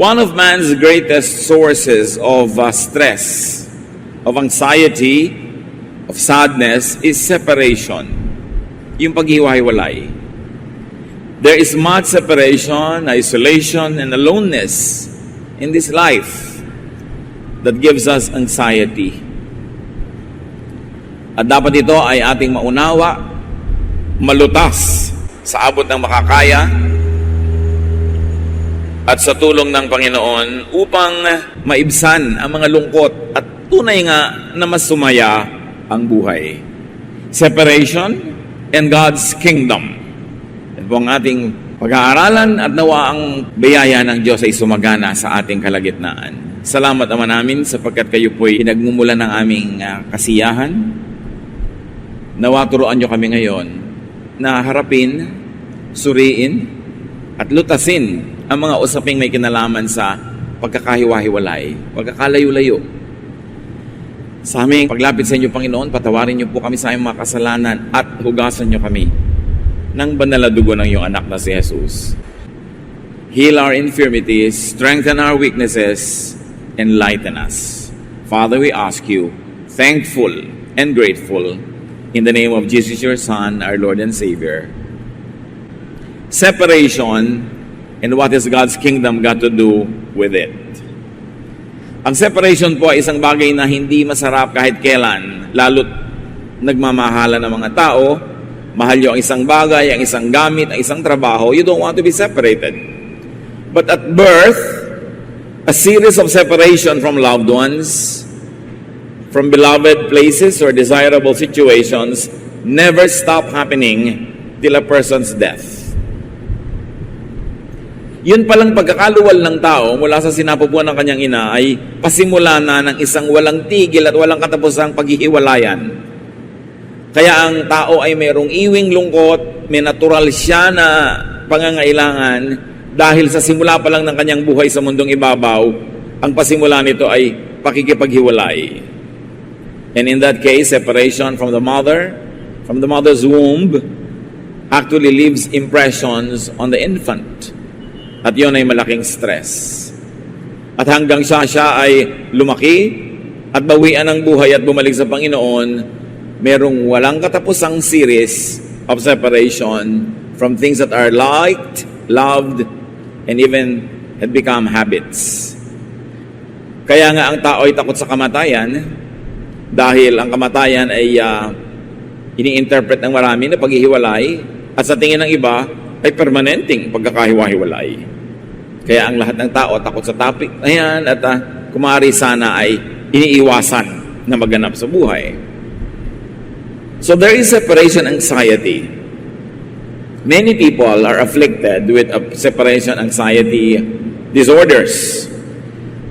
One of man's greatest sources of stress, of anxiety, of sadness is separation. Yung paghiwa-hiwalay. There is much separation, isolation, and aloneness in this life that gives us anxiety. At dapat ito ay ating maunawa, malutas sa abot ng makakaya, at sa tulong ng Panginoon upang maibsan ang mga lungkot at tunay nga na mas sumaya ang buhay. Separation and God's kingdom. Yan po ang ating pag-aaralan at nawa ang biyaya ng Diyos ay sumagana sa ating kalagitnaan. Salamat naman namin sapagkat kayo po'y pinagmumulan ng aming kasiyahan. Nawa turuan nyo kami ngayon na harapin, suriin, at lutasin ang mga usaping may kinalaman sa pagkakahiwa-hiwalay, pagkakalayo-layo. Sa aming paglapit sa inyo, Panginoon, patawarin niyo po kami sa aming mga kasalanan at hugasan niyo kami ng banal na dugo ng iyong anak na si Jesus. Heal our infirmities, strengthen our weaknesses, enlighten us. Father, we ask you, thankful and grateful, in the name of Jesus, your Son, our Lord and Savior. Separation, and what has God's kingdom got to do with it? Ang separation po ay isang bagay na hindi masarap kahit kailan, lalo't nagmamahalan ng mga tao. Mahal nyo ang isang bagay, ang isang gamit, ang isang trabaho. You don't want to be separated. But at birth, a series of separation from loved ones, from beloved places or desirable situations, never stop happening till a person's death. Yun palang pagkakaluwal ng tao mula sa sinapupuan ng kanyang ina ay pasimula na ng isang walang tigil at walang katapusang paghihiwalayan. Kaya ang tao ay mayroong iwing lungkot, may natural siya na pangangailangan dahil sa simula pa lang ng kanyang buhay sa mundong ibabaw, ang pasimula nito ay pakikipaghiwalay. And in that case, separation from the mother's womb, actually leaves impressions on the infant. At yun ay malaking stress. At hanggang siya ay lumaki at bawian ng buhay at bumalik sa Panginoon, merong walang katapusang series of separation from things that are liked, loved, and even had become habits. Kaya nga ang tao ay takot sa kamatayan dahil ang kamatayan ay ini-interpret ng marami na paghihiwalay at sa tingin ng iba ay permanenteng pagkakahiwa-hiwalay. Kaya ang lahat ng tao takot sa topic na yan at kumari sana ay iniiwasan na maganap sa buhay. So there is separation anxiety. Many people are afflicted with separation anxiety disorders.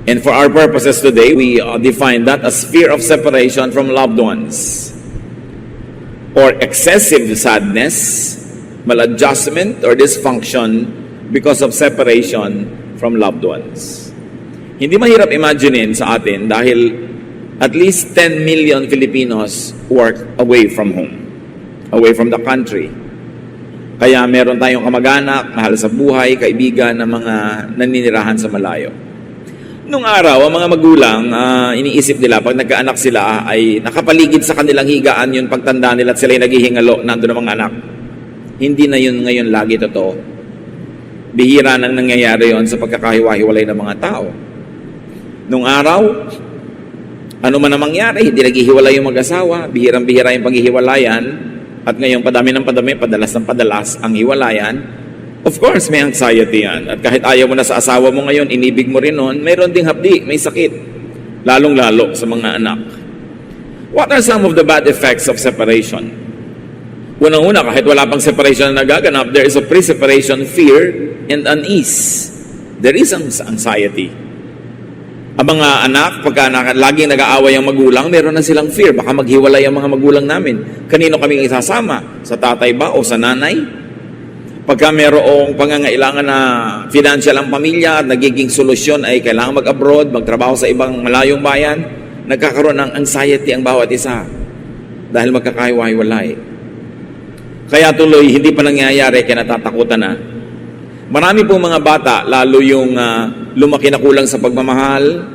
And for our purposes today, we define that as fear of separation from loved ones, or excessive sadness, maladjustment, or dysfunction because of separation from loved ones. Hindi mahirap imaginein sa atin dahil at least 10 million Filipinos work away from home, away from the country. Kaya meron tayong kamag-anak, mahal sa buhay, kaibigan na mga naninirahan sa malayo. Nung araw, ang mga magulang, iniisip nila, pag nagkaanak sila, ay nakapaligid sa kanilang higaan yun pagtanda nila at sila ay naghihingalo, nandun ang mga anak. Hindi na yun ngayon lagi totoo. Bihira nang nangyayari yun sa pagkakahiwa-hiwalay ng mga tao. Nung araw, ano man ang mangyari, hindi naghihiwalay yung mag-asawa, bihirang-bihira yung paghihiwalayan, at ngayon padami ng padami, padalas ng padalas ang hiwalayan. Of course, may anxiety yan. At kahit ayaw mo na sa asawa mo ngayon, inibig mo rin nun, mayroon ding hapdi, may sakit. Lalong-lalo sa mga anak. What are some of the bad effects of separation? Unang-una, kahit wala pang separation na nagaganap, there is a pre-separation fear and unease. There is anxiety. Ang mga anak, pagka laging nag-aaway ang magulang, meron na silang fear. Baka maghiwalay ang mga magulang namin. Kanino kami isasama? Sa tatay ba o sa nanay? Pagka mayroong pangangailangan na financial ang pamilya at nagiging solusyon ay kailangan mag-abroad, magtrabaho sa ibang malayong bayan, nagkakaroon ng anxiety ang bawat isa dahil magkakahiwa-hiwalay. Kaya tuloy, hindi pa nangyayari kaya natatakutan na. Marami pong mga bata, lalo yung lumaki na kulang sa pagmamahal,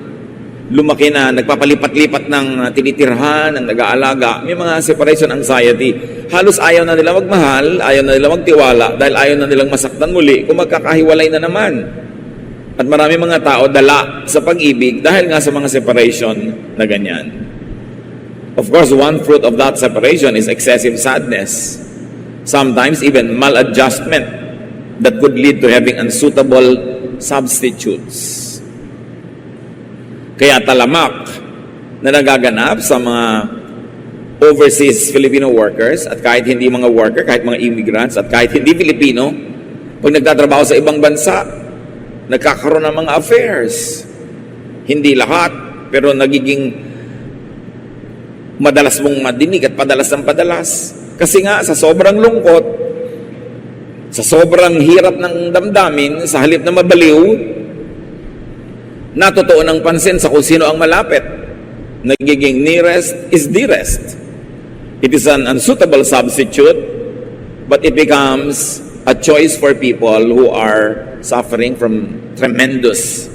lumaki na nagpapalipat-lipat ng tinitirhan, ng nag-aalaga, may mga separation anxiety. Halos ayaw na nila magmahal, ayaw na nila magtiwala, dahil ayaw na nilang masaktan muli kung magkakahiwalay na naman. At marami mga tao dala sa pag-ibig dahil nga sa mga separation na ganyan. Of course, one fruit of that separation is excessive sadness. Sometimes even maladjustment that could lead to having unsuitable substitutes. Kaya talamak na nagaganap sa mga overseas Filipino workers at kahit hindi mga worker, kahit mga immigrants at kahit hindi Filipino, pag nagtatrabaho sa ibang bansa, nagkakaroon ng mga affairs. Hindi lahat, pero nagiging madalas mong madinig at padalas ng padalas. Kasi nga, sa sobrang lungkot, sa sobrang hirap ng damdamin, sa halip na mabaliw, natutuon ng pansin sa kung sino ang malapit. Nagiging nearest is dearest. It is an unsuitable substitute, but it becomes a choice for people who are suffering from tremendous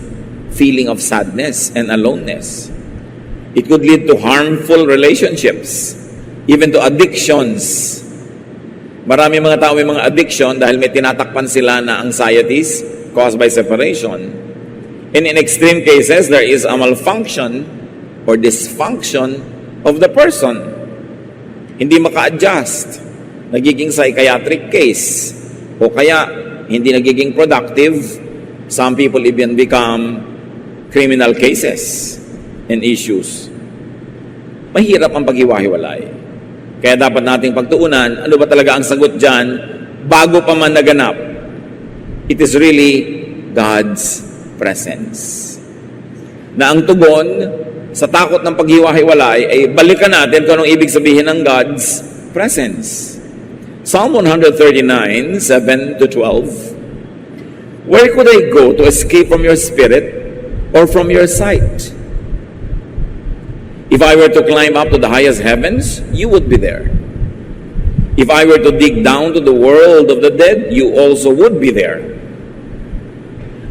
feeling of sadness and aloneness. It could lead to harmful relationships, even to addictions. Marami mga tao may mga addiction dahil may tinatakpan sila na anxieties caused by separation. And in extreme cases, there is a malfunction or dysfunction of the person. Hindi maka-adjust. Nagiging psychiatric case. O kaya, hindi nagiging productive. Some people even become criminal cases and issues. Mahirap ang paghiwa-hiwalay. Kaya dapat nating pagtuunan, ano ba talaga ang sagot dyan bago pa man naganap? It is really God's presence. Na ang tugon sa takot ng paghiwa-hiwalay ay balikan natin kung anong ibig sabihin ng God's presence. Psalm 139, 7-12. Where could I go to escape from your spirit or from your sight? If I were to climb up to the highest heavens, you would be there. If I were to dig down to the world of the dead, you also would be there.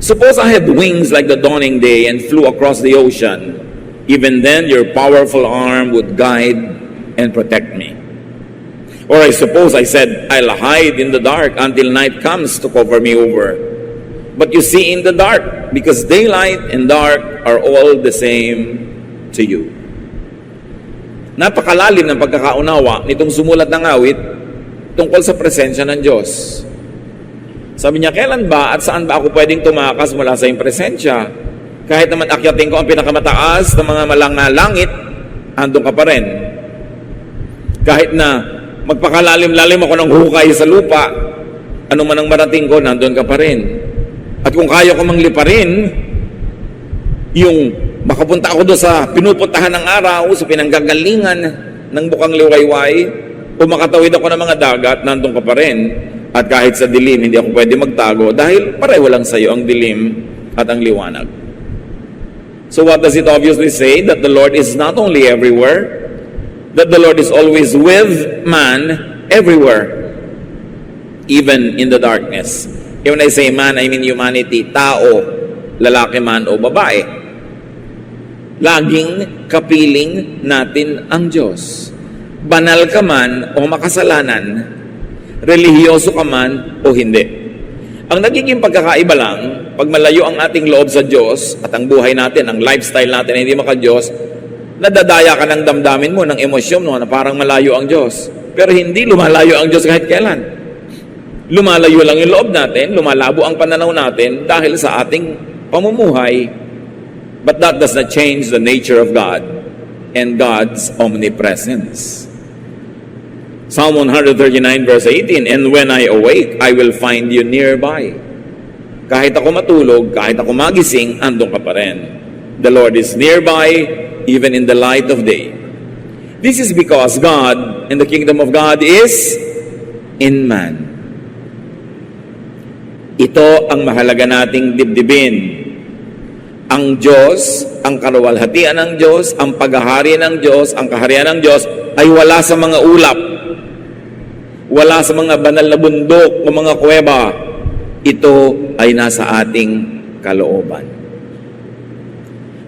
Suppose I had wings like the dawning day and flew across the ocean. Even then, your powerful arm would guide and protect me. Or I suppose I said, I'll hide in the dark until night comes to cover me over. But you see in the dark, because daylight and dark are all the same to you. Napakalalim ng pagkakaunawa nitong sumulat ng awit tungkol sa presensya ng Diyos. Sabi niya, kailan ba at saan ba ako pwedeng tumakas mula sa iyong presensya? Kahit naman akyatin ko ang pinakamataas ng mga langit, andun ka pa rin. Kahit na magpakalalim-lalim ako ng hukay sa lupa, ano man ang marating ko, nandun ka pa rin. At kung kaya ko mangliparin, yung makapunta ako doon sa pinupuntahan ng araw, sa pinanggagalingan ng bukang liwayway, o makatawid ako ng mga dagat, nandun ka pa rin. At kahit sa dilim, hindi ako pwede magtago dahil pareho lang sa iyo ang dilim at ang liwanag. So what does it obviously say? That the Lord is not only everywhere, that the Lord is always with man everywhere, even in the darkness. When I say man, I mean humanity, tao, lalaki man o babae. Laging kapiling natin ang Diyos. Banal ka man o makasalanan, relihiyoso ka man o hindi. Ang nagiging pagkakaiba lang, pag malayo ang ating loob sa Diyos at ang buhay natin, ang lifestyle natin ay hindi maka-Diyos, nadadaya ka ng damdamin mo, ng emosyon mo na parang malayo ang Diyos. Pero hindi lumalayo ang Diyos kahit kailan. Lumalayo lang yung loob natin, lumalabo ang pananaw natin dahil sa ating pamumuhay. But that does not change the nature of God and God's omnipresence. Psalm 139 verse 18, and when I awake, I will find you nearby. Kahit ako matulog, kahit ako magising, andun ka pa rin. The Lord is nearby, even in the light of day. This is because God and the kingdom of God is in man. Ito ang mahalaga nating dibdibin. Ang Diyos, ang kaluwalhatian ng Diyos, ang paghahari ng Diyos, ang kaharian ng Diyos ay wala sa mga ulap. Wala sa mga banal na bundok o mga kuweba. ito ay nasa ating kalooban.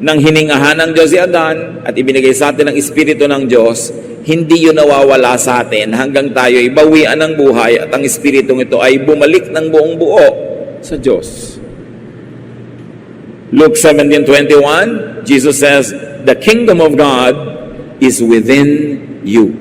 Nang hiningahan ng Diyos si Adan at ibinigay sa atin ang Espiritu ng Diyos, hindi yun nawawala sa atin hanggang tayo ay bawian ng buhay at ang Espiritong ito ay bumalik ng buong buo sa Diyos. Luke 17:21, Jesus says, "The kingdom of God is within you."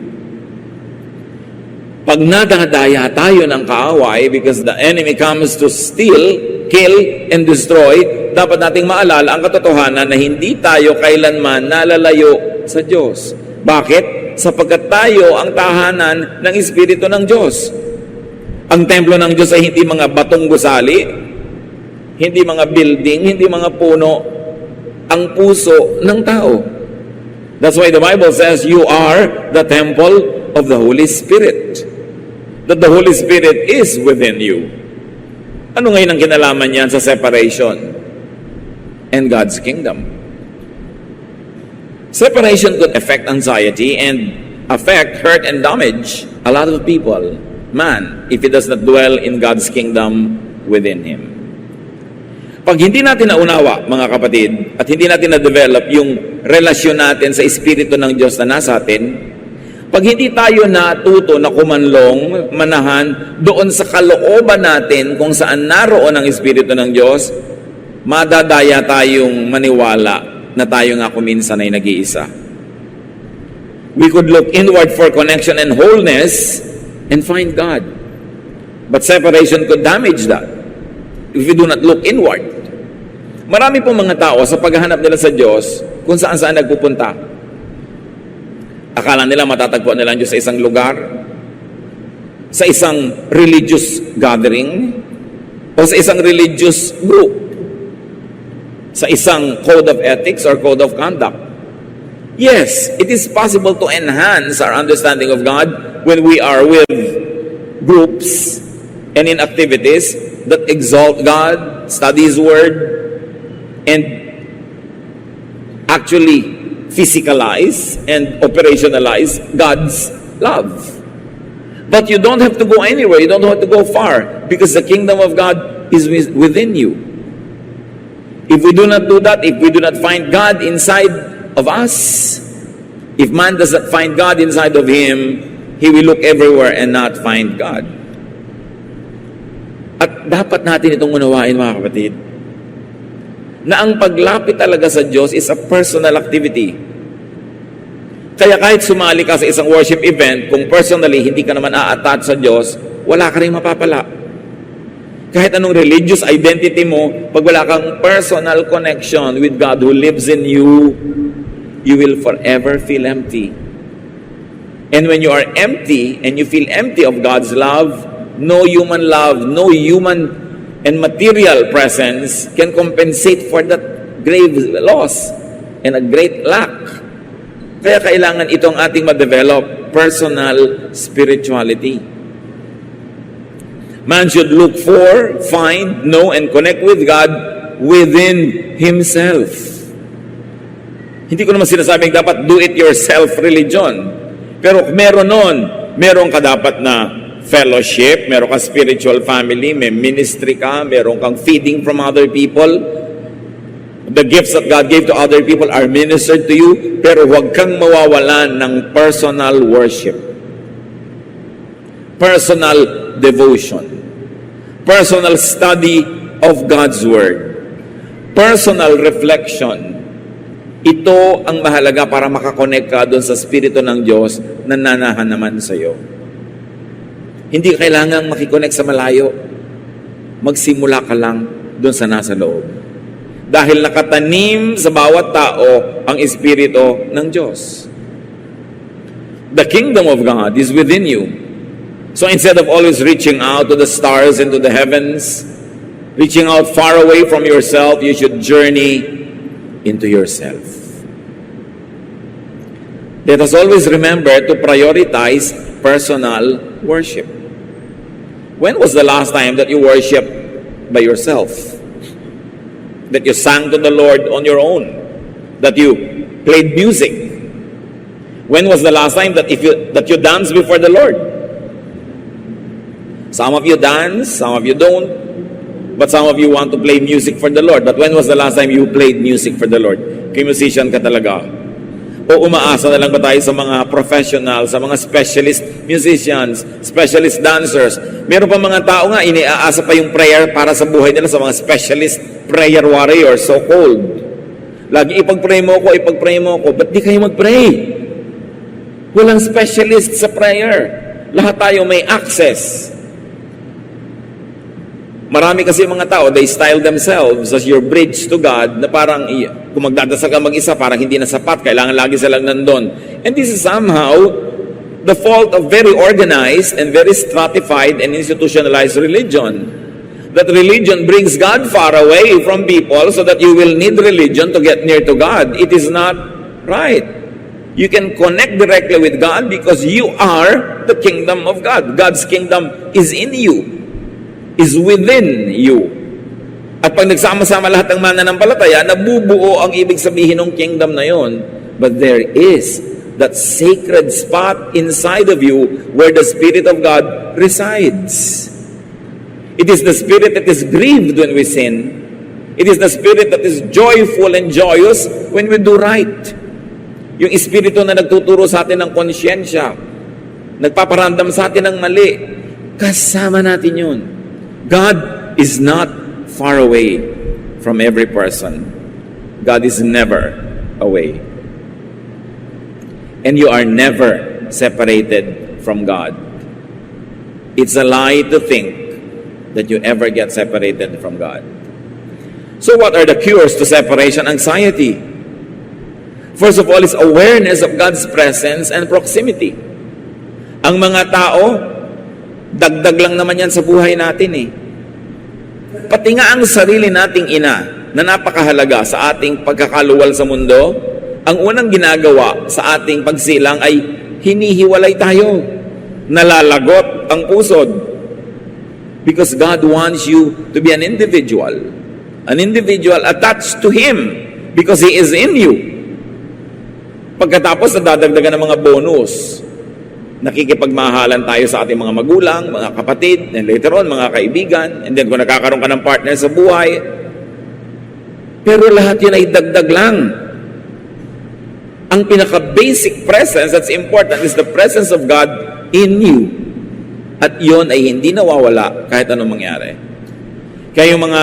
Pag nadadaya tayo ng kaaway because the enemy comes to steal, kill, and destroy, dapat nating maalala ang katotohanan na hindi tayo kailanman nalalayo sa Diyos. Bakit? Sapagkat tayo ang tahanan ng Espiritu ng Diyos. Ang templo ng Diyos ay hindi mga batong gusali, hindi mga building, hindi mga puno, ang puso ng tao. That's why the Bible says, you are the temple of the Holy Spirit. That the Holy Spirit is within you. Ano ngayon ang kinalaman niyan sa separation and God's kingdom? Separation could affect anxiety and affect, hurt, and damage a lot of people, man, if he does not dwell in God's kingdom within him. Pag hindi natin naunawa, mga kapatid, at hindi natin na-develop yung relasyon natin sa Espiritu ng Diyos na nasa atin, pag hindi tayo natuto na kumanlong, manahan doon sa kalooban natin kung saan naroon ang Espiritu ng Diyos, madadaya tayong maniwala na tayo nga kuminsan ay nag-iisa. We could look inward for connection and wholeness and find God. But separation could damage that if we do not look inward. Marami pong mga tao sa paghahanap nila sa Diyos kung saan-saan nagpupunta. Akala nila matatagpuan nila ang Diyos sa isang lugar, sa isang religious gathering, o sa isang religious group, sa isang code of ethics or code of conduct. Yes, it is possible to enhance our understanding of God when we are with groups and in activities that exalt God, study His Word, and actually physicalize and operationalize God's love. But you don't have to go anywhere. You don't have to go far because the kingdom of God is within you. If we do not do that, if we do not find God inside of us, if man does not find God inside of him, he will look everywhere and not find God. At dapat natin itong unawain, mga kapatid, na ang paglapit talaga sa Diyos is a personal activity. Kaya kahit sumali ka sa isang worship event, kung personally hindi ka naman a-attach sa Diyos, wala ka rin mapapala. Kahit anong religious identity mo, pag wala kang personal connection with God who lives in you, you will forever feel empty. And when you are empty and you feel empty of God's love, no human love, no human and material presence can compensate for that grave loss and a great lack. Kaya kailangan itong ating ma-develop, personal spirituality. Man should look for, find, know, and connect with God within himself. Hindi ko naman sinasabing dapat do-it-yourself religion. Pero meron ka dapat na fellowship, meron kang spiritual family, may ministry ka, meron kang feeding from other people. The gifts that God gave to other people are ministered to you, pero huwag kang mawawalan ng personal worship, personal devotion, personal study of God's Word, personal reflection. Ito ang mahalaga para makakonect ka doon sa Espiritu ng Diyos na nanahan naman sa iyo. Hindi kailangang makikonnect sa malayo. Magsimula ka lang doon sa nasa loob. Dahil nakatanim sa bawat tao ang Espiritu ng Diyos. The kingdom of God is within you. So instead of always reaching out to the stars and to the heavens, reaching out far away from yourself, you should journey into yourself. Let us always remember to prioritize personal worship. When was the last time that you worshiped by yourself? That you sang to the Lord on your own? That you played music? When was the last time that you danced before the Lord? Some of you dance, some of you don't. But some of you want to play music for the Lord. But when was the last time you played music for the Lord? Kay musician ka talaga. O umaasa na lang ba tayo sa mga professional, sa mga specialist musicians, specialist dancers? Meron pa mga tao nga, iniaasa pa yung prayer para sa buhay nila sa mga specialist prayer warriors, so-called. Lagi ipag-pray mo ko. Ba't di kayo mag-pray? Walang specialist sa prayer. Lahat tayo may access. Marami kasi mga tao, they style themselves as your bridge to God, na parang kung magdadasal ka mag-isa, parang hindi na sapat, kailangan lagi silang nandun. And this is somehow the fault of very organized and very stratified and institutionalized religion. That religion brings God far away from people so that you will need religion to get near to God. It is not right. You can connect directly with God because you are the kingdom of God. God's kingdom is in you. Is within you. At pag nagsama-sama lahat ng mananampalataya, nabubuo ang ibig sabihin ng kingdom na yon. But there is that sacred spot inside of you where the Spirit of God resides. It is the Spirit that is grieved when we sin. It is the Spirit that is joyful and joyous when we do right. Yung Espiritu na nagtuturo sa atin ng konsyensya, nagpaparamdam sa atin ng mali, kasama natin yun. God is not far away from every person. God is never away. And you are never separated from God. It's a lie to think that you ever get separated from God. So what are the cures to separation anxiety? First of all is awareness of God's presence and proximity. Ang mga tao, dagdag lang naman yan sa buhay natin eh. Pati nga ang sarili nating ina na napakahalaga sa ating pagkakaluwal sa mundo, ang unang ginagawa sa ating pagsilang ay hinihiwalay tayo. Nalalagot ang pusod. Because God wants you to be an individual attached to Him because He is in you. Pagkatapos, nadadagdagan ng mga bonus. Nakikipagmahalan tayo sa ating mga magulang, mga kapatid, and later on, mga kaibigan, and then kung nakakaroon ka ng partner sa buhay. Pero lahat yun ay dagdag lang. Ang pinaka-basic presence that's important is the presence of God in you. At yun ay hindi nawawala kahit anong mangyari. Kaya yung mga,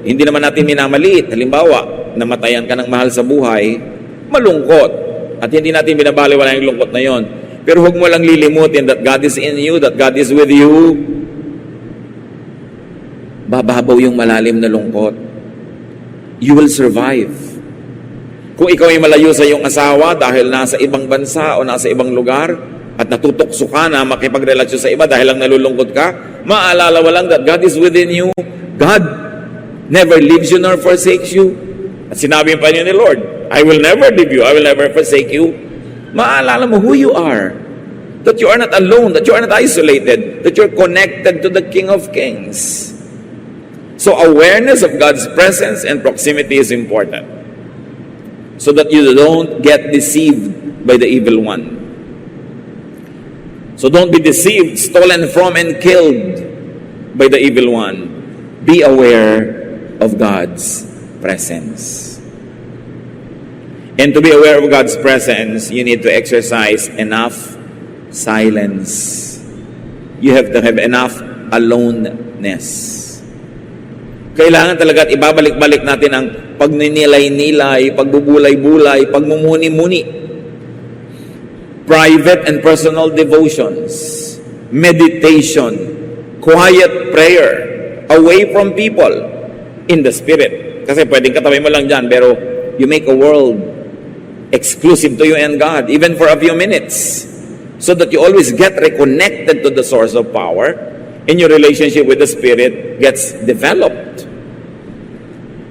hindi naman natin minamaliit, halimbawa, namatayan ka ng mahal sa buhay, malungkot. At hindi natin binabaliwala yung lungkot na yon. Pero huwag mo lang lilimutin that God is in you, that God is with you. Bababaw yung malalim na lungkot. You will survive. Kung ikaw ay malayo sa iyong asawa dahil nasa ibang bansa o nasa ibang lugar at natutokso ka na makipagrelasyon sa iba dahil lang nalulungkot ka, maalala mo lang that God is within you. God never leaves you nor forsakes you. At sinabi pa niyo ni Lord, I will never leave you, I will never forsake you. Maalala mo who you are. That you are not alone, that you are not isolated, that you're connected to the King of Kings. So awareness of God's presence and proximity is important. So that you don't get deceived by the evil one. So don't be deceived, stolen from, and killed by the evil one. Be aware of God's presence. And to be aware of God's presence, you need to exercise enough silence. You have to have enough aloneness. Kailangan talaga at ibabalik-balik natin ang pagninilay-nilay, pagbubulay-bulay, pagmumuni-muni. Private and personal devotions, meditation, quiet prayer, away from people, in the Spirit. Kasi pwedeng katabi mo lang dyan, pero you make a world exclusive to you and God, even for a few minutes, so that you always get reconnected to the source of power, and your relationship with the Spirit gets developed.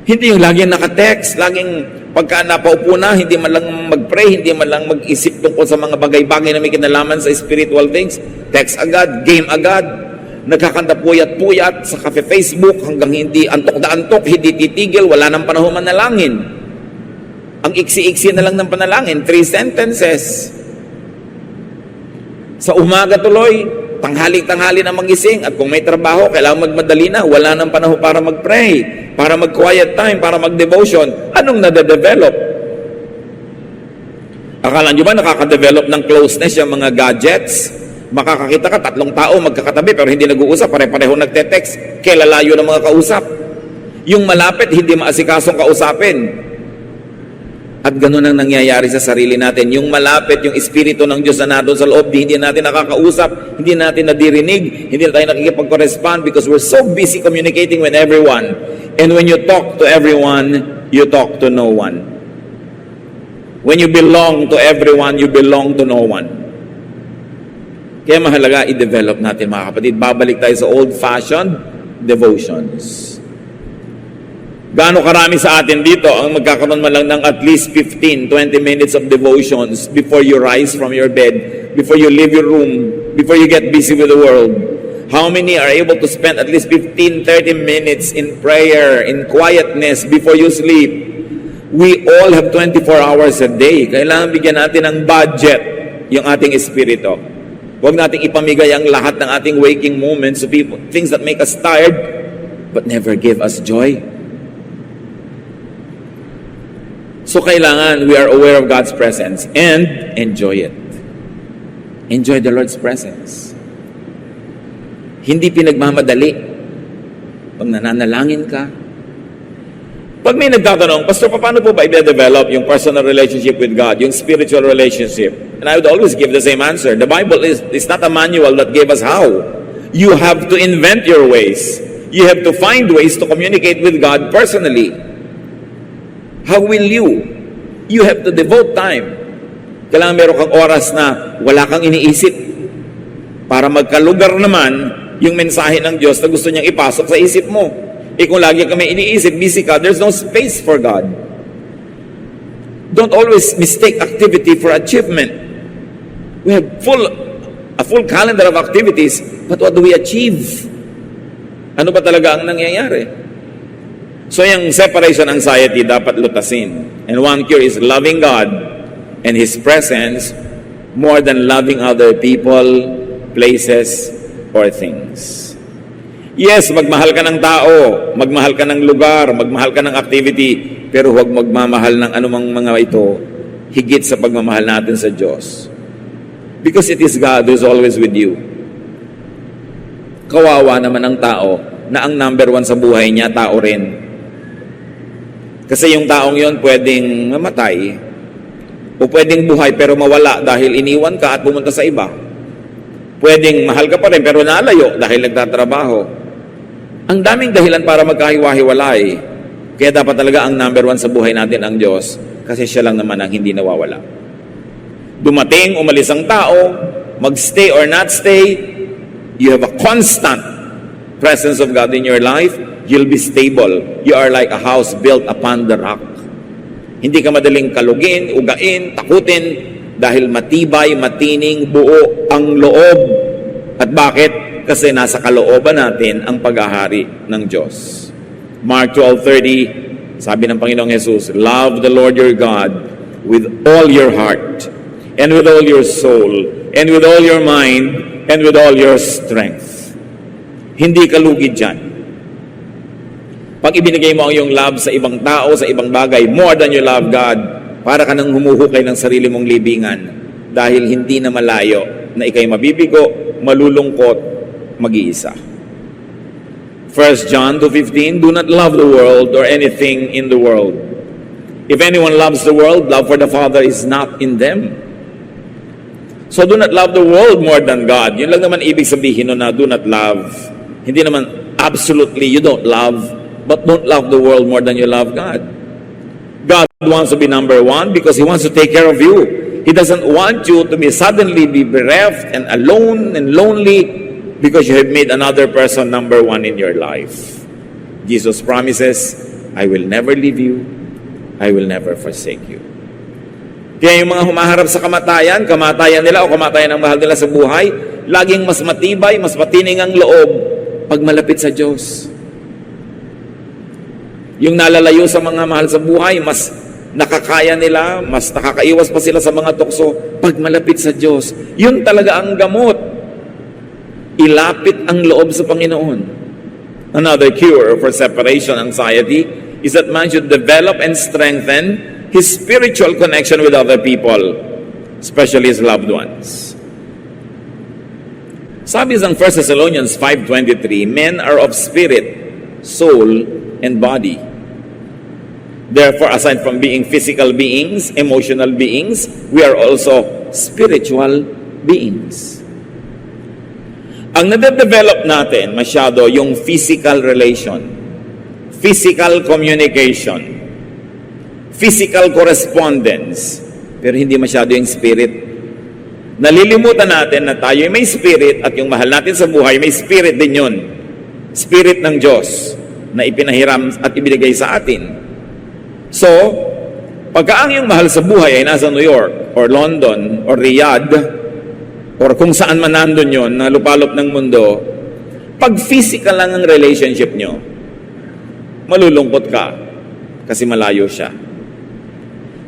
Hindi yung laging naka-text, laging pagka napaupo na, hindi man lang mag-pray, hindi man lang mag-isip tungkol sa mga bagay-bagay na may kinalaman sa spiritual things. Text agad, game agad, nagkakanta puyat-puyat sa cafe Facebook hanggang hindi antok na antok, hindi titigil, wala nang panahon manalangin. Ang iksi-iksi na lang ng panalangin, 3 sentences. Sa umaga tuloy, Tanghaling-tanghali na magising at kung may trabaho, kailangan magmadali na. Wala nang panahon para mag-pray, para mag-quiet time, para mag-devotion. Anong nade-develop? Akala nyo ba nakaka-develop ng closeness yung mga gadgets? Makakakita ka, 3 tao magkakatabi pero hindi nag-uusap, pare-pareho nagte-text. Kailalayo ng mga kausap. Yung malapit, hindi maasikasong kausapin. At ganun ang nangyayari sa sarili natin. Yung malapit, yung Espiritu ng Diyos na natin sa loob, hindi natin nakakausap, hindi natin nadirinig, hindi na tayo nakikipag-correspond because we're so busy communicating with everyone. And when you talk to everyone, you talk to no one. When you belong to everyone, you belong to no one. Kaya mahalaga i-develop natin, mga kapatid. Babalik tayo sa old-fashioned devotions. Gaano karami sa atin dito ang magkakaroon man lang ng at least 15-20 minutes of devotions before you rise from your bed, before you leave your room, before you get busy with the world? How many are able to spend at least 15-30 minutes in prayer, in quietness before you sleep? We all have 24 hours a day. Kailangan bigyan natin ng budget yung ating espiritu. Huwag nating ipamigay ang lahat ng ating waking moments to people, things that make us tired but never give us joy. So kailangan we are aware of God's presence and enjoy it. Enjoy the Lord's presence. Hindi pinagmamadali. Pag nananalangin ka. Pag may nagtatanong, Pastor, paano po ba i-develop yung personal relationship with God, yung spiritual relationship? And I would always give the same answer. The Bible is not a manual that gave us how. You have to invent your ways. You have to find ways to communicate with God personally. How will you? You have to devote time. Kailangan meron kang oras na wala kang iniisip para magkalugar naman yung mensahe ng Diyos na gusto niyang ipasok sa isip mo. Kung lagi ka may iniisip, busy ka, there's no space for God. Don't always mistake activity for achievement. We have a full calendar of activities, but what do we achieve? Ano ba talaga ang nangyayari? So yung separation anxiety dapat lutasin. And one cure is loving God and His presence more than loving other people, places, or things. Yes, magmahal ka ng tao, magmahal ka ng lugar, magmahal ka ng activity, pero huwag magmamahal ng anumang mga ito higit sa pagmamahal natin sa Diyos. Because it is God who is always with you. Kawawa naman ang tao na ang number 1 sa buhay niya, tao rin. Kasi yung taong yon pwedeng mamatay o pwedeng buhay pero mawala dahil iniwan ka at pumunta sa iba. Pwedeng mahal ka pa rin pero nalayo dahil nagtatrabaho. Ang daming dahilan para magkahiwa-hiwalay. Kaya dapat talaga ang number 1 sa buhay natin ang Diyos kasi siya lang naman ang hindi nawawala. Dumating, umalis ang tao, magstay or not stay, you have a constant presence of God in your life. You'll be stable. You are like a house built upon the rock. Hindi ka madaling kalugin, ugain, takutin, dahil matibay, matining, buo ang loob. At bakit? Kasi nasa kalooban natin ang paghahari ng Diyos. Mark 12:30, sabi ng Panginoong Jesus, love the Lord your God with all your heart, and with all your soul, and with all your mind, and with all your strength. Hindi ka lugi dyan. Pag ibinigay mo ang iyong love sa ibang tao, sa ibang bagay, more than you love God, para ka nang humuhukay ng sarili mong libingan dahil hindi na malayo na ikay mabibigo, malulungkot, mag-iisa. 1 John 2:15, do not love the world or anything in the world. If anyone loves the world, love for the Father is not in them. So do not love the world more than God. Yun lang naman ibig sabihin no na do not love. Hindi naman absolutely you don't love. But don't love the world more than you love God. God wants to be number 1 because He wants to take care of you. He doesn't want you to be suddenly be bereft and alone and lonely because you have made another person number 1 in your life. Jesus promises, I will never leave you. I will never forsake you. Kaya yung mga humaharap sa kamatayan nila o kamatayan ng mahal nila sa buhay, laging mas matibay, mas matining ang loob pag malapit sa Diyos. Yung nalalayo sa mga mahal sa buhay, mas nakakaya nila, mas nakakaiwas pa sila sa mga tukso pag malapit sa Diyos. Yun talaga ang gamot. ilapit ang loob sa Panginoon. Another cure for separation anxiety is that man should develop and strengthen his spiritual connection with other people, especially his loved ones. Sabi sa 1 Thessalonians 5:23, men are of spirit, soul, and body. Therefore, aside from being physical beings, emotional beings, we are also spiritual beings. Ang nade-develop natin masyado yung physical relation, physical communication, physical correspondence, pero hindi masyado yung spirit. Nalilimutan natin na tayo may spirit at yung mahal natin sa buhay, may spirit din yun. Spirit ng Diyos na ipinahiram at ibinigay sa atin. So, pagka ang yung mahal sa buhay ay nasa New York or London or Riyadh or kung saan man nandun yun, na lupalop ng mundo, pag physical lang ang relationship nyo, malulungkot ka kasi malayo siya.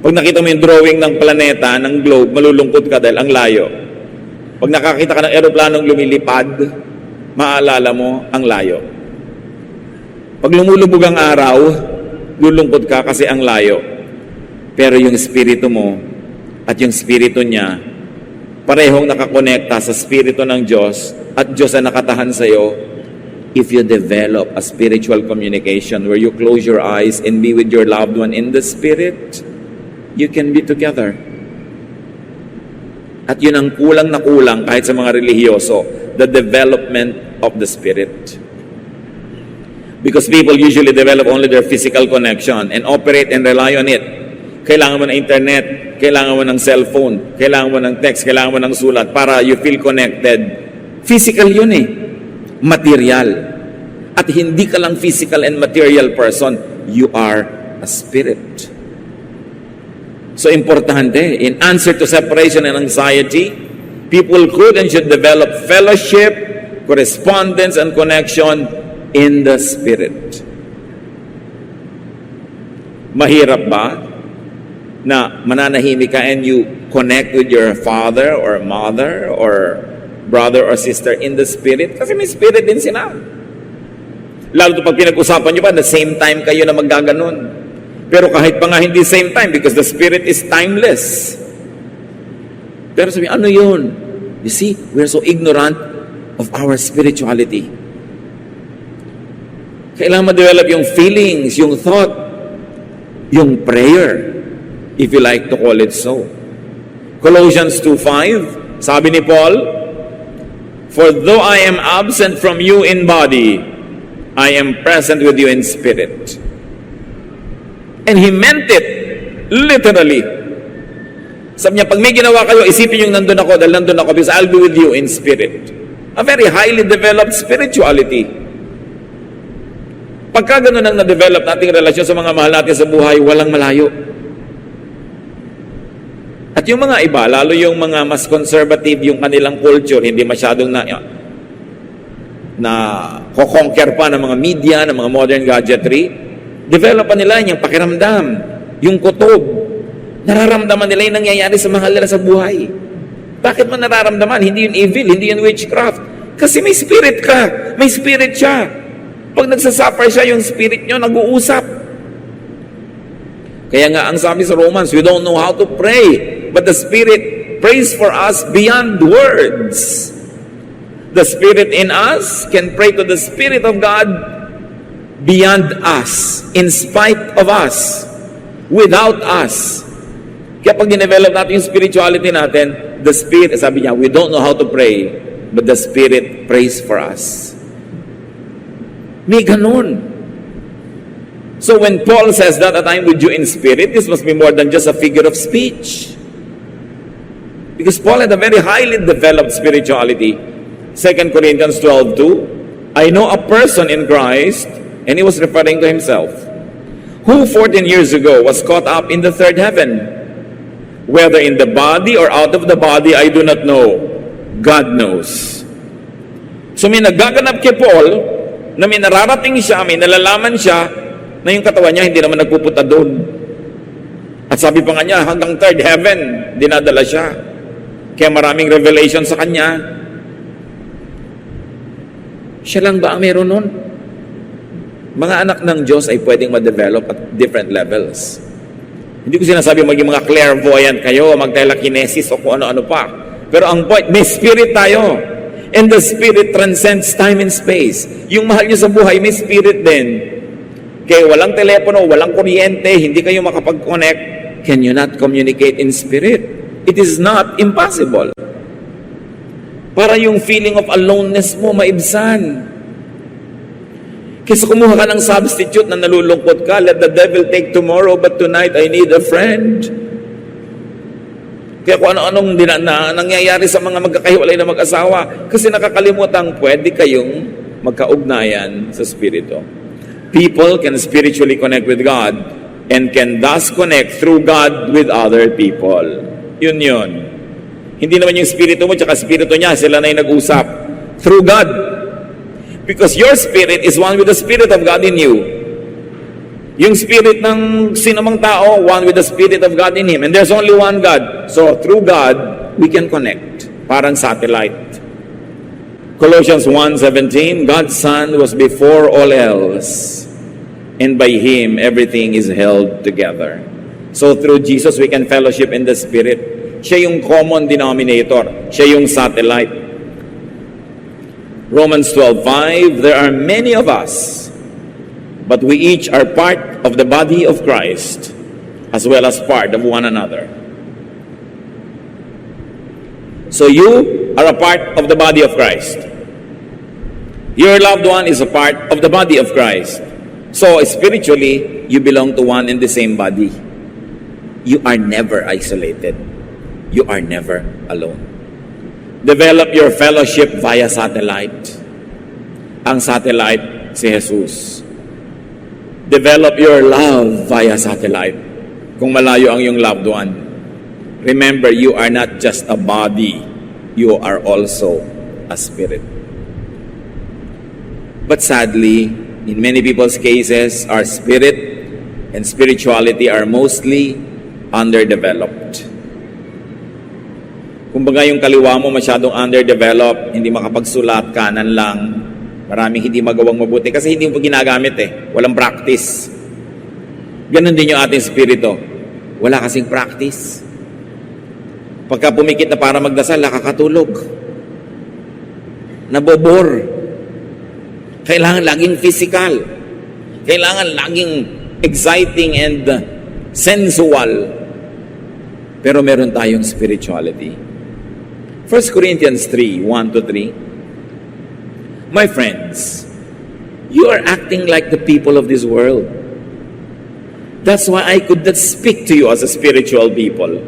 Pag nakita mo yung drawing ng planeta, ng globe, malulungkot ka dahil ang layo. Pag nakakita ka ng eroplanong lumilipad, maalala mo ang layo. Pag lumulubog ang araw, lulungkot ka kasi ang layo. Pero yung espiritu mo at yung espiritu niya, parehong nakakonekta sa espiritu ng Diyos at Diyos ang nakatahan sa iyo. If you develop a spiritual communication where you close your eyes and be with your loved one in the spirit, you can be together. At yun ang kulang na kulang kahit sa mga relihiyoso, the development of the spirit. Because people usually develop only their physical connection and operate and rely on it. Kailangan mo ng internet, kailangan mo ng cellphone, kailangan mo ng text, kailangan mo ng sulat para you feel connected. Physical yun eh. Material. At hindi ka lang physical and material person, you are a spirit. So importante, in answer to separation and anxiety, people could and should develop fellowship, correspondence, and connection in the Spirit. Mahirap ba na mananahimik ka and you connect with your father or mother or brother or sister in the Spirit? Kasi may Spirit din sila. Lalo pag pinag-usapan nyo ba, the same time kayo na maggaganon. Pero kahit pa nga hindi same time because the Spirit is timeless. Pero sabi, ano yun? You see, we're so ignorant of our spirituality. Kailangan ma-develop yung feelings, yung thought, yung prayer, if you like to call it so. Colossians 2:5, sabi ni Paul, for though I am absent from you in body, I am present with you in spirit. And he meant it, literally. Sabi niya, pag may ginawa kayo, isipin yung nandun ako, dahil nandun ako, because I'll be with you in spirit. A very highly developed spirituality. Pagka ganun ang na-develop nating relasyon sa mga mahal natin sa buhay, walang malayo. At yung mga iba, lalo yung mga mas conservative, yung kanilang culture, hindi masyadong na ko-conquer pa ng mga media, ng mga modern gadgetry, develop pa nila yung pakiramdam, yung kutob. Nararamdaman nila yung nangyayari sa mahal nila sa buhay. Bakit mo nararamdaman? Hindi yun evil, hindi yun witchcraft. Kasi may spirit ka, may spirit siya. Pag nagsasuffer siya, yung spirit nyo nag-uusap. Kaya nga, ang sabi sa Romans, we don't know how to pray, but the Spirit prays for us beyond words. The Spirit in us can pray to the Spirit of God beyond us, in spite of us, without us. Kaya pag dinevelop natin yung spirituality natin, the Spirit, sabi niya, we don't know how to pray, but the Spirit prays for us. May ganun. So when Paul says that I'm with you in spirit, this must be more than just a figure of speech. Because Paul had a very highly developed spirituality. 2 Corinthians 12:2, I know a person in Christ, and he was referring to himself, who 14 years ago was caught up in the third heaven. Whether in the body or out of the body, I do not know. God knows. So may nagaganap kay Paul, na may nararating siya, may nalalaman siya, na yung katawan niya hindi naman nagpupunta doon. At sabi pa nga niya, hanggang third heaven, dinadala siya. Kaya maraming revelation sa kanya. Siya lang ba ang meron nun? Mga anak ng Diyos ay pwedeng ma-develop at different levels. Hindi ko sinasabi maging mga clairvoyant kayo, mag-telekinesis o kung ano-ano pa. Pero ang point, may spirit tayo. And the spirit transcends time and space. Yung mahal nyo sa buhay, may spirit din. Kaya walang telepono, walang kuryente, hindi kayo makapag-connect. Can you not communicate in spirit? It is not impossible. Para yung feeling of aloneness mo maibsan. Kasi kumuha ka ng substitute na nalulungkot ka, let the devil take tomorrow, but tonight I need a friend. Kaya kung ano-anong nangyayari sa mga magkakahiwalay na mag-asawa, kasi nakakalimutan pwede kayong magkaugnayan sa Espiritu. People can spiritually connect with God and can thus connect through God with other people. Yun. Hindi naman yung Espiritu mo tsaka Espiritu niya, sila na yung nag-usap. Through God. Because your spirit is one with the Spirit of God in you. Yung spirit ng sinumang tao, one with the Spirit of God in him. And there's only one God. So through God, we can connect. Parang satellite. Colossians 1:17, God's Son was before all else. And by Him, everything is held together. So through Jesus, we can fellowship in the Spirit. Siya yung common denominator. Siya yung satellite. Romans 12:5, there are many of us, but we each are part of the body of Christ, as well as part of one another. So you are a part of the body of Christ. Your loved one is a part of the body of Christ. So spiritually, you belong to one and the same body. You are never isolated. You are never alone. Develop your fellowship via satellite. Ang satellite, si Jesus. Develop your love via satellite. Kung malayo ang iyong loved one. Remember, you are not just a body. You are also a spirit. But sadly, in many people's cases, our spirit and spirituality are mostly underdeveloped. Kumbaga yung kaliwa mo masyadong underdeveloped, hindi makapagsulat, kanan lang, maraming hindi magawang mabuti kasi hindi mo ginagamit walang practice. Ganon din yung ating spirito. Wala kasing practice. Pagka pumikit na para magdasal, nakakatulog. Nabobor. Kailangan laging physical. Kailangan laging exciting and sensual. Pero meron tayong spirituality. 1 Corinthians 3:1-3. My friends, you are acting like the people of this world. That's why I could not speak to you as a spiritual people.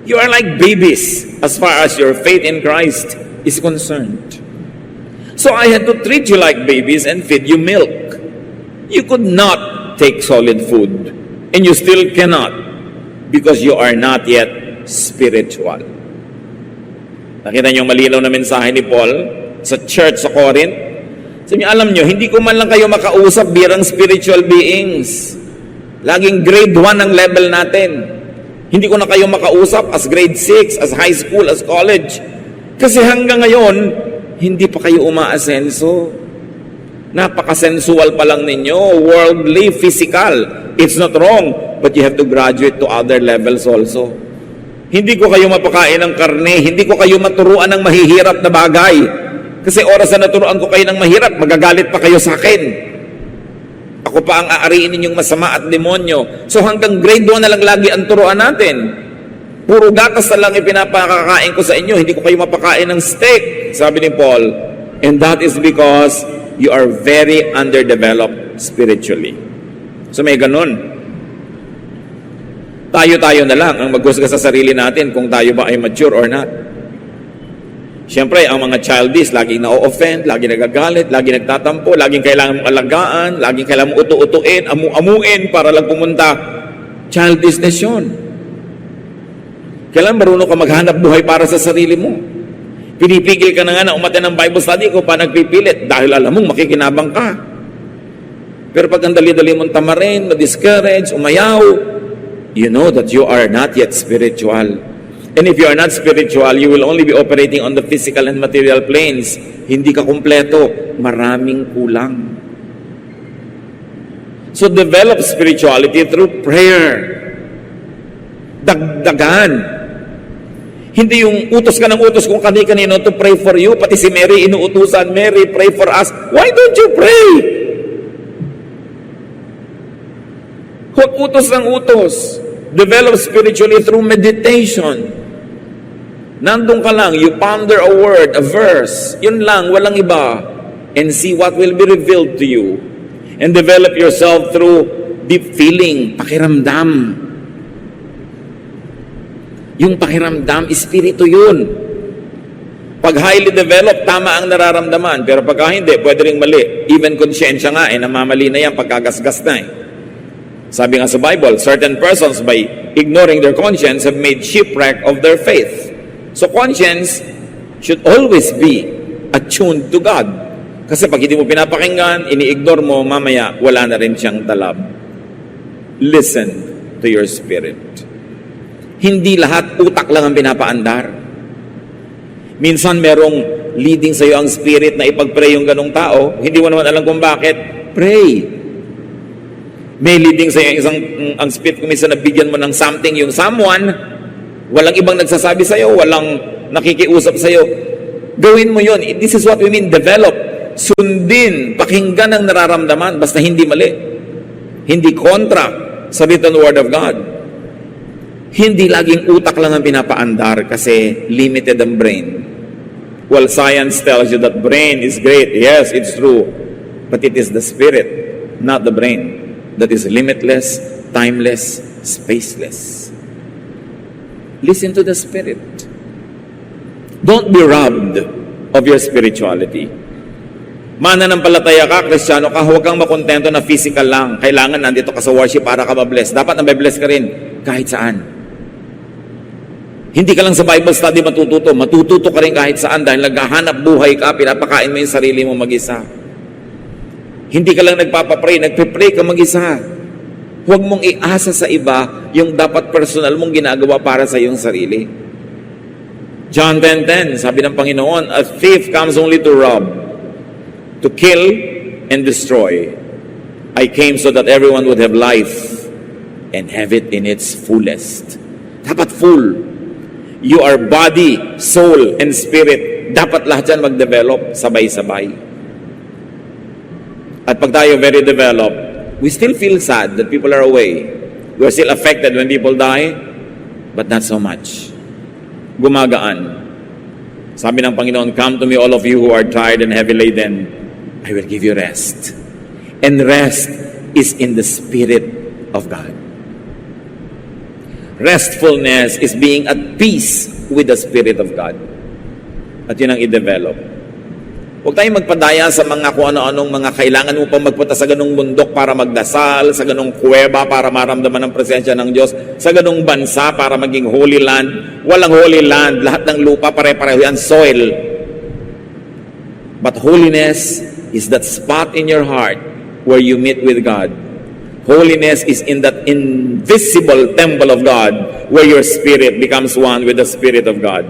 You are like babies as far as your faith in Christ is concerned. So I had to treat you like babies and feed you milk. You could not take solid food, and you still cannot because you are not yet spiritual. Nakita niyo yung malinaw na mensahe ni Paul sa church sa Corinth? Sabi niyo, alam niyo, hindi ko man lang kayo makausap birang spiritual beings. Laging grade 1 ang level natin. Hindi ko na kayo makausap as grade 6, as high school, as college. Kasi hanggang ngayon, hindi pa kayo umaasenso. Napaka-sensual pa lang ninyo, worldly, physical. It's not wrong, but you have to graduate to other levels also. Hindi ko kayo mapakain ng karne, hindi ko kayo maturuan ng mahihirap na bagay. Kasi oras na naturuan ko kayo ng mahirap, magagalit pa kayo sa akin. Ako pa ang aariin ninyong masama at demonyo. So hanggang grade 1 na lang lagi ang turuan natin. Puro gatas na lang ipinapakakain ko sa inyo, hindi ko kayo mapakain ng steak, sabi ni Paul. And that is because you are very underdeveloped spiritually. So may ganun. Tayo-tayo na lang ang maghusga sa sarili natin kung tayo ba ay mature or not. Siyempre, ang mga childish, laging na-offend, laging nagagalit, laging nagtatampo, laging kailangan mong alagaan, laging kailangan mong utu-utuin, amu-amuin para lang pumunta. Childishness yun. Kailan marunong ka maghanap buhay para sa sarili mo? Pinipigil ka na nga na umattend ng Bible study ko pa nagpipilit dahil alam mong makikinabang ka. Pero pag ang dali-dali mong tamarin, ma-discourage, umayaw, you know that you are not yet spiritual. And if you are not spiritual, you will only be operating on the physical and material planes. Hindi ka kumpleto. Maraming kulang. So develop spirituality through prayer. Dagdagan. Hindi yung utos ka ng utos kung kani-kanino to pray for you. Pati si Mary inuutusan, Mary, pray for us. Why don't you pray? Huwag utos ng utos. Develop spiritually through meditation. Nandun ka lang, you ponder a word, a verse. Yun lang, walang iba. And see what will be revealed to you. And develop yourself through deep feeling, pakiramdam. Yung pakiramdam, espiritu yun. Pag highly developed, tama ang nararamdaman. Pero pagka hindi, pwede rin mali. Even konsyensya nga, namamali na yan pagkagasgas na Sabi nga sa Bible, certain persons by ignoring their conscience have made shipwreck of their faith. So conscience should always be attuned to God. Kasi pag hindi mo pinapakinggan, ini-ignore mo, mamaya wala na rin siyang talab. Listen to your spirit. Hindi lahat utak lang ang pinapaandar. Minsan merong leading sa iyo ang spirit na ipag-pray yung ganong tao, hindi mo naman alam kung bakit, pray. May leading sa iyo ang spirit kung minsan nabigyan mo ng something yung someone, walang ibang nagsasabi sa iyo, walang nakikiusap sa iyo. Gawin mo yon. This is what we mean, develop. Sundin, pakinggan ang nararamdaman, basta hindi mali. Hindi kontra sa written word of God. Hindi laging utak lang ang pinapaandar kasi limited ang brain. Well, science tells you that brain is great. Yes, it's true. But it is the spirit, not the brain, that is limitless, timeless, spaceless. Listen to the spirit. Don't be robbed of your spirituality. Mananampalataya ka, Kristiyano ka, huwag kang makontento na physical lang. Kailangan nandito ka sa worship para ka mabless. Dapat na mabless ka rin kahit saan. Hindi ka lang sa Bible study matututo. Matututo ka rin kahit saan dahil naghahanap buhay ka, pinapakain mo yung sarili mo mag-isa. Hindi ka lang nagpapapray, nagpe-pray ka mag-isa. Huwag mong iasa sa iba yung dapat personal mong ginagawa para sa iyong sarili. John 10:10, sabi ng Panginoon, a thief comes only to rob, to kill, and destroy. I came so that everyone would have life and have it in its fullest. Dapat full. You are body, soul, and spirit. Dapat lahat yan mag-develop sabay-sabay. At pag tayo very developed, we still feel sad that people are away. We're still affected when people die, but not so much. Gumagaan. Sabi ng Panginoon, come to me all of you who are tired and heavy laden, I will give you rest. And rest is in the Spirit of God. Restfulness is being at peace with the Spirit of God. At yun ang i-develop. Huwag tayong magpadaya sa mga kung ano-anong mga kailangan mo pang magpunta sa ganong bundok para magdasal, sa ganong kuweba para maramdaman ang presensya ng Diyos, sa ganong bansa para maging holy land. Walang holy land. Lahat ng lupa pare-pareho yan, soil. But holiness is that spot in your heart where you meet with God. Holiness is in that invisible temple of God where your spirit becomes one with the Spirit of God.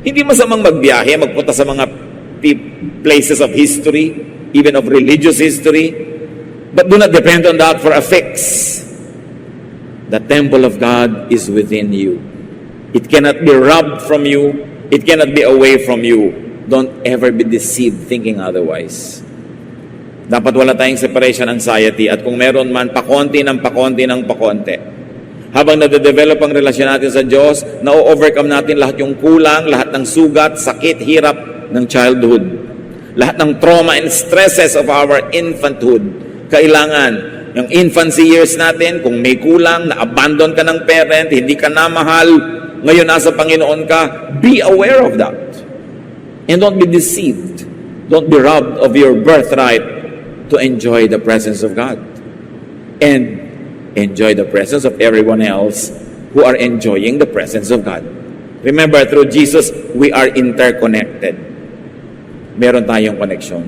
Hindi masamang magbiyahe, magpunta sa mga places of history, even of religious history, but do not depend on that for a fix. The temple of God is within you. It cannot be robbed from you. It cannot be away from you. Don't ever be deceived thinking otherwise. Dapat wala tayong separation anxiety at kung meron man, pakonti ng pakonti. Habang nade-develop ang relasyon natin sa Diyos, na-overcome natin lahat yung kulang, lahat ng sugat, sakit, hirap ng childhood. Lahat ng trauma and stresses of our infanthood. Kailangan, yung infancy years natin, kung may kulang, na-abandon ka ng parent, hindi ka na mahal, ngayon nasa Panginoon ka, be aware of that. And don't be deceived. Don't be robbed of your birthright to enjoy the presence of God. And enjoy the presence of everyone else who are enjoying the presence of God. Remember, through Jesus, we are interconnected. Meron tayong connection.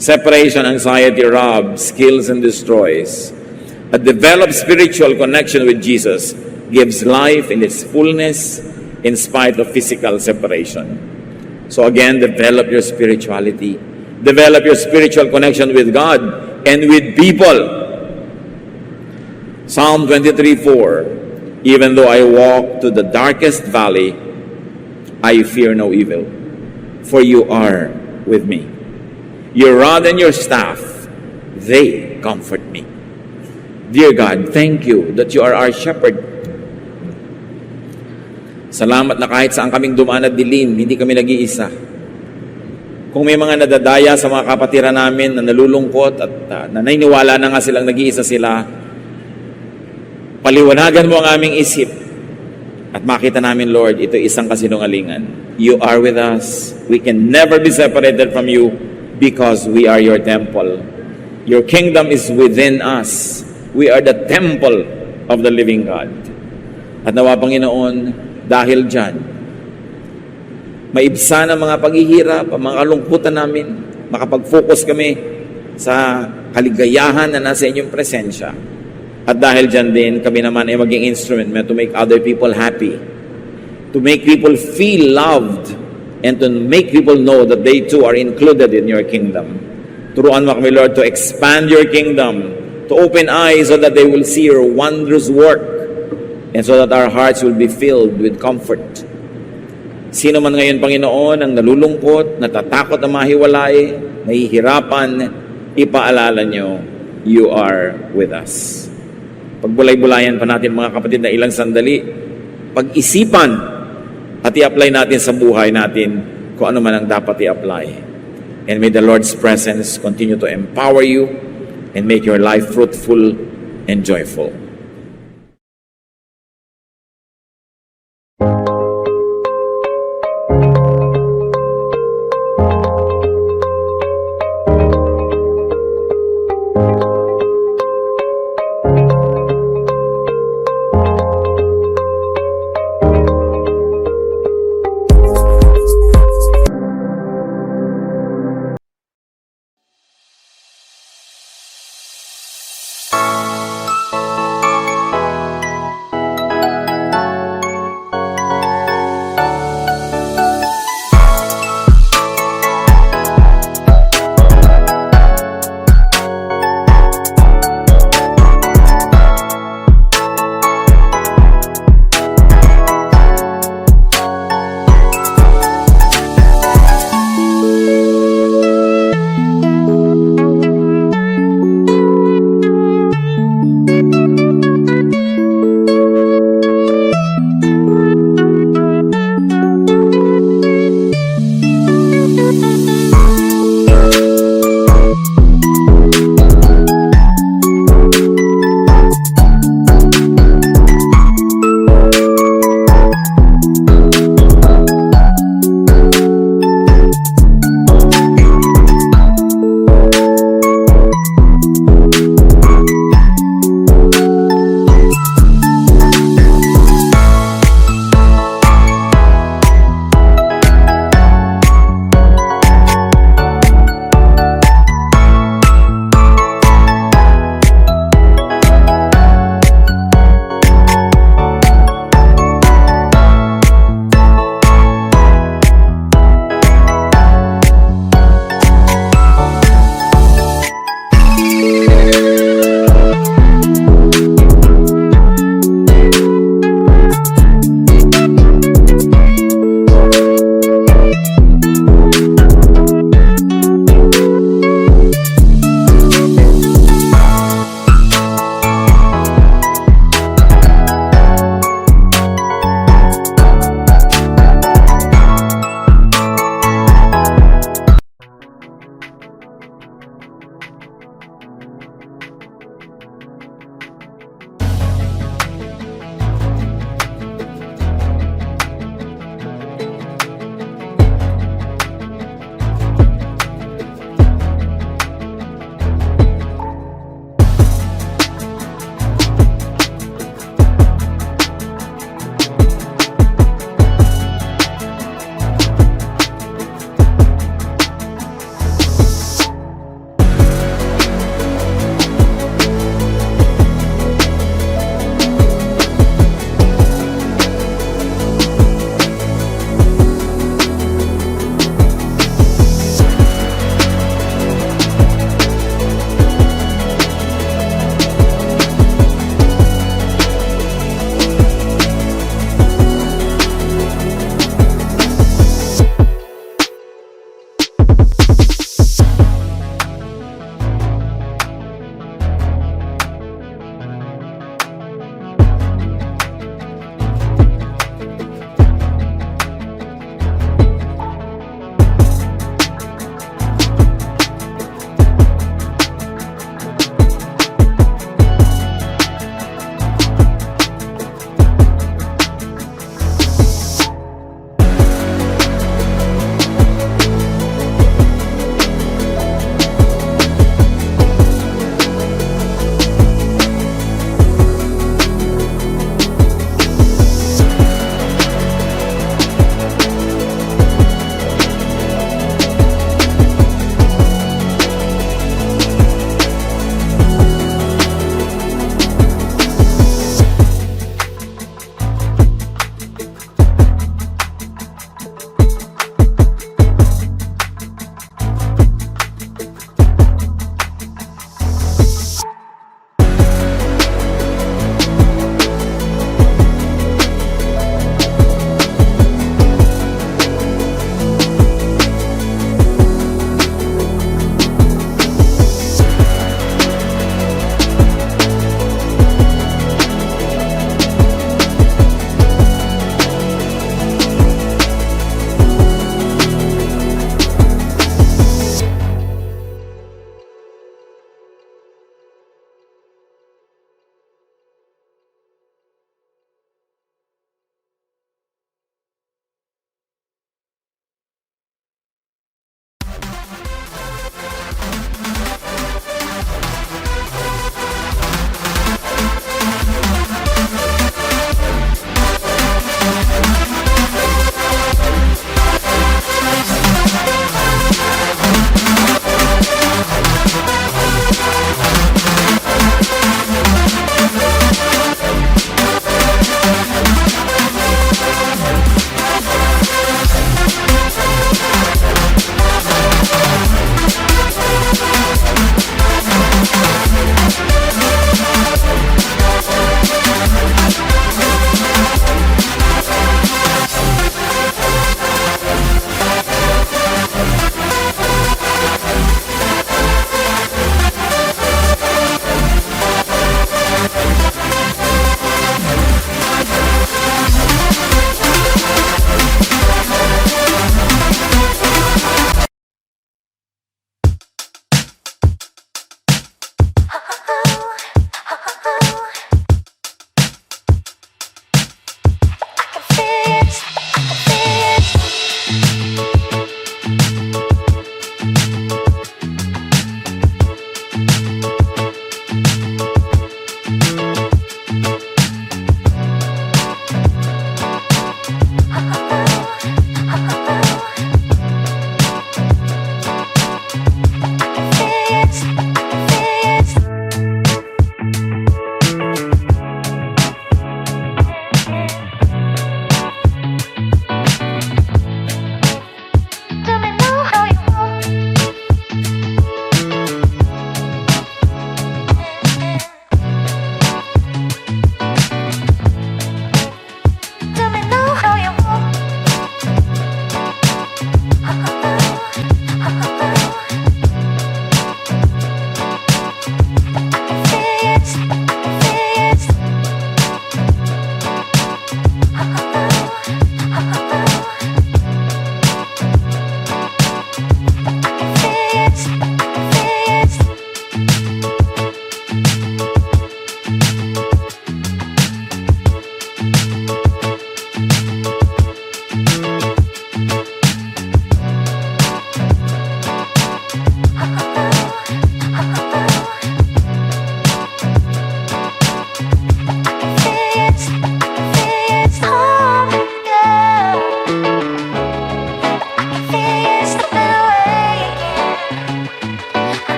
Separation, anxiety robs, kills, and destroys. A developed spiritual connection with Jesus gives life in its fullness in spite of physical separation. So again, develop your spirituality. Develop your spiritual connection with God and with people. Psalm 23:4, even though I walk to the darkest valley, I fear no evil, for you are with me. Your rod and your staff, they comfort me. Dear God, thank you that you are our shepherd. Salamat na kahit saan kaming dumaan at dilim, hindi kami nag-iisa. Kung may mga nadadaya sa mga kapatiran namin na nalulungkot at naniniwala na nga silang nag-iisa sila, paliwanagan mo ang aming isip at makita namin, Lord, ito isang kasinungalingan. You are with us. We can never be separated from you because we are your temple. Your kingdom is within us. We are the temple of the living God. At nawa, Panginoon, dahil dyan, maibsan ang mga paghihirap, ang mga kalungkutan namin, makapag-focus kami sa kaligayahan na nasa inyong presensya. At dahil dyan din, kami naman ay maging instrument to make other people happy, to make people feel loved, and to make people know that they too are included in your kingdom. Turuan mo kami, Lord, to expand your kingdom, to open eyes so that they will see your wondrous work, and so that our hearts will be filled with comfort. Sino man ngayon, Panginoon, ang nalulungkot, natatakot na mahiwalay, nahihirapan, ipaalala nyo, you are with us. Pagbulay-bulayan pa natin, mga kapatid, na ilang sandali, pag-isipan at i-apply natin sa buhay natin kung ano man ang dapat i-apply. And may the Lord's presence continue to empower you and make your life fruitful and joyful.